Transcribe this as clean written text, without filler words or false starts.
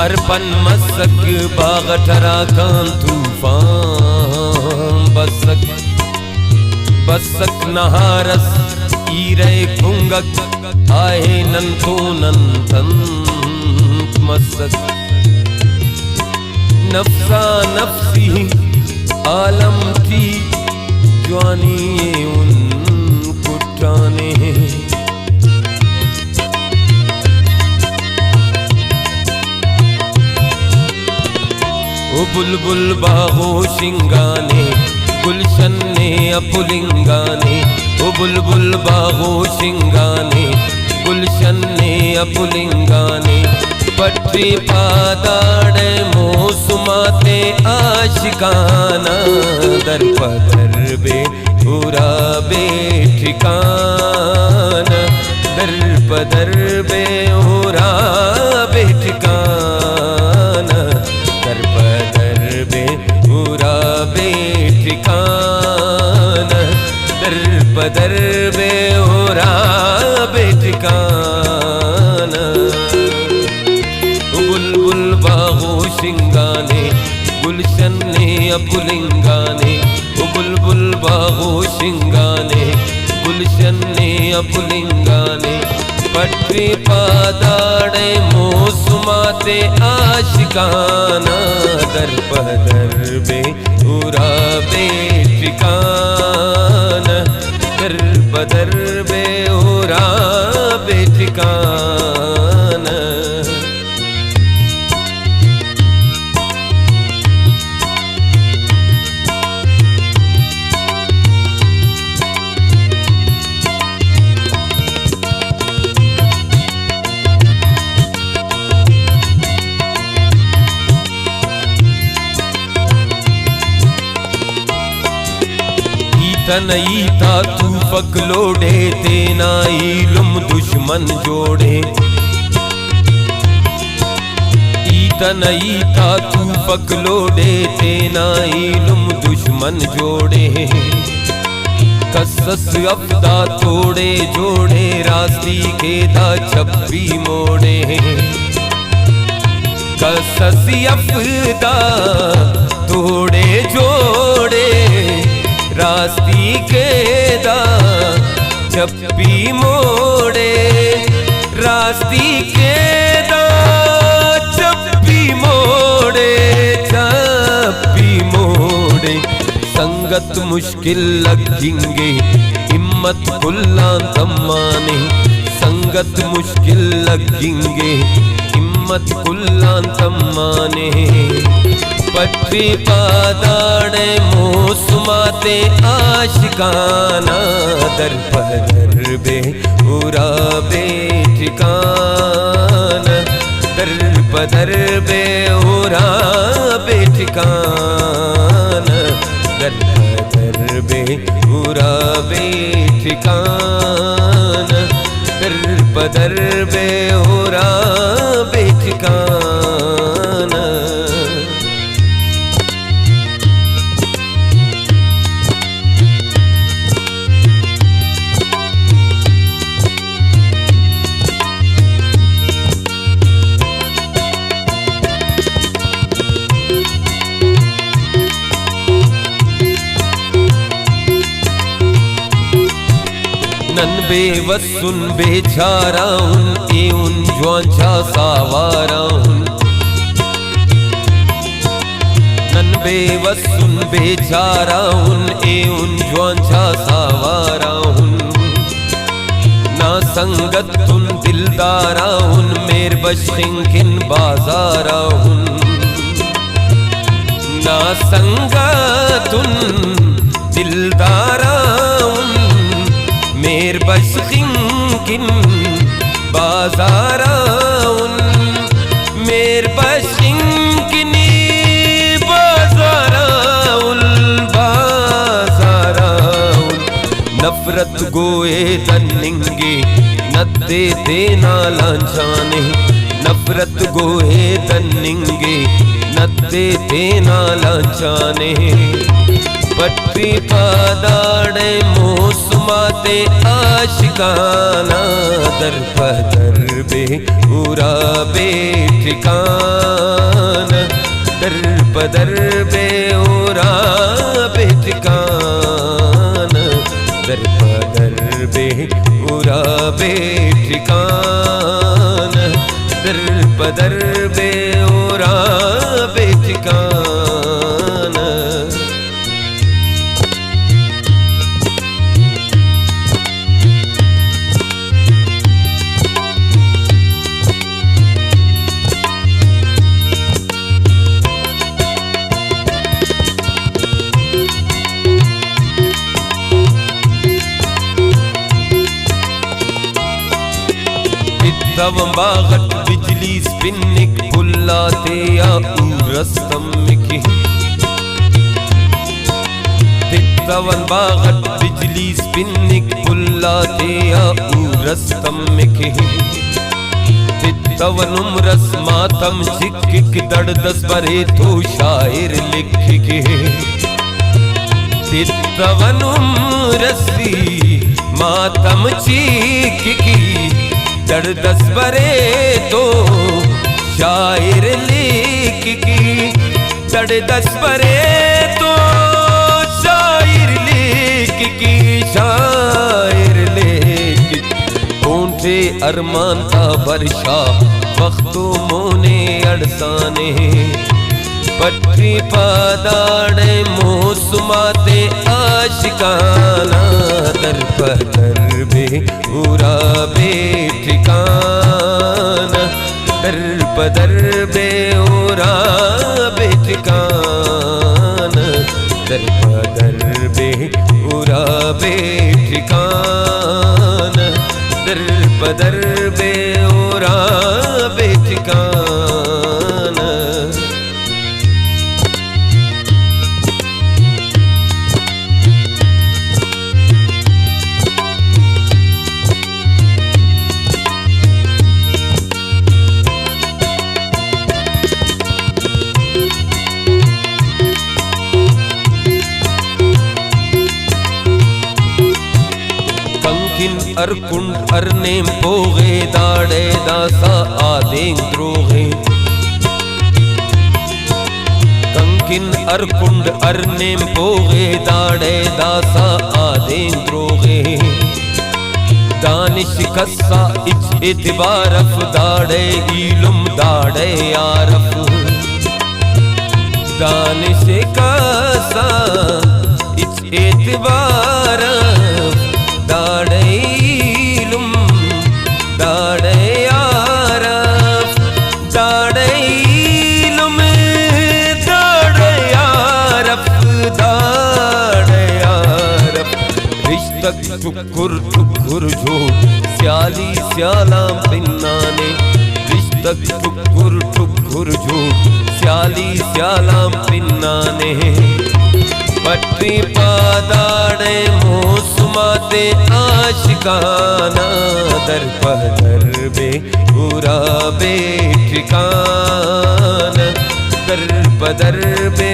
अर्पण मसक बाग ठरा कान तूफान बसक बसक नहारस ईरे कुंगक आए नंतो नंतन मसक नफ्सा नफ्सी आलम की जवानी उन कुटाने ओ बुलबुल बागो शिंगाने गुलशन ने अपुलिंगाने ओ बुलबुल बागो शिंगाने गुलशन ने अपुलिंगाने पट्टी पादाड़े मौसुमाते आशिकाना दर पदर बे पूरा बे ठिकाना दर पदर बे पूरा बे ठिकाना दर पदर बे पूरा बे ठिकाना दर पदर बे पूरा बे ठिकाना बुलबुल बागो शिंगाने गुलशन ने अपुलिंगाने बुलबुल बागो शिंगाने गुलशन ने अपुलिंगाने पट्टी पादाड़े मौसुमाते आशिकाना दर पदर बे पूरा बे ठिकाना दर पदर बे पूरा बे ठिकाना तनईता तू पगलोड़े तेना इल्म दुश्मन जोड़े तनईता तू पगलोड़े तेना इल्म दुश्मन जोड़े कसस अफ्दा तोड़े जोड़े रास्ती के दा छप्पी मोड़े कसस अफ्दा तोड़े जोड़े रास्ती के दा छप्पी मोड़े रास्ती के दा छप्पी मोड़े छप्पी मोड़े संगत मुश्किल लगेंगे हिम्मत कुल्ला तम्माने संगत मुश्किल लगेंगे हिम्मत कुल्ला तम्माने पट्टी पादाड़े मौसुमाते आशिकाना दर पदर बे पूरा बे ठिकाना दर पदर बे पूरा बे ठिकाना दर पदर बे पूरा बे ठिकाना दर पदर बे पूरा बे ठिकाना नन बेवसुन बेचारा उन ए उन ज्वांचा सावारा उन नन बेवसुन बेचारा उन ए उन ज्वांचा सावारा उन ना संगत तुन दिलदारा उन मेर बशिंकिन बाजारा उन ना संगतुन दिलदारा उन मेर बशिंकिन बाजारा उन मेर बशिंकिन बाजारा उन नफरत गोए तन्निंगे नद्दे देना लांछाने नफरत गोए तन्निंगे नद्दे देना लांछाने पट्टी पादाड़े मोसमाते आशिकाना दर पदर बे उरा बे ठिकाना दर पदर बे उरा बे ठिकाना दर पदर बे उरा बे ठिकाना दर पदर बे उरा बे ठिकाना। तव बागत बिजली स्पिनिक पुल्लाते या उरस्तम की तवन बागत बिजली स्पिनिक पुल्लाते या उरस्तम की तवन उम्रस मातम चिक दड़ दस बरे तो शायर लिख के तवन उम्रसी मातम चिक की दड़ दस बरे तो शायर लिख की दड़ दस बरे तो शायर लिख की शायर लिख ऊंचे अरमान का वर्षा वक्तों मोने अड़साने पट्टी पादाड़े मोसमाते आशिकाना दर पदर बे उरा बे ठिकाना दर पदर बे उरा बे ठिकाना दर पदर बे उरा बे ठिकाना दर पदर बे उरा बे ठिकाना। अरकुंड अरने पोगे दाड़े दासा आदें द्रोगे कंकिन अरकुंड अरने पोगे दाड़े दासा आदें द्रोगे दानिश कस्सा इच इतबारफ दाड़े इलुम दाड़े आरफ दानिश कस्सा इच इतबारफ दाड़े इलुम दाड़े आरफ दाड़े इलुम दाड़े आरफ दाड़े आरफ रिश्तक टुकुर टुकुर झूठ स्याली स्यालाम पिन्नाने रिश्तक टुकुर टुकुर झूठ स्याली स्यालाम पिन्नाने पट्टी पादाड़े मोसमाते आशिकाना दर पदर बे उरा बे ठिकाना दर पदर बे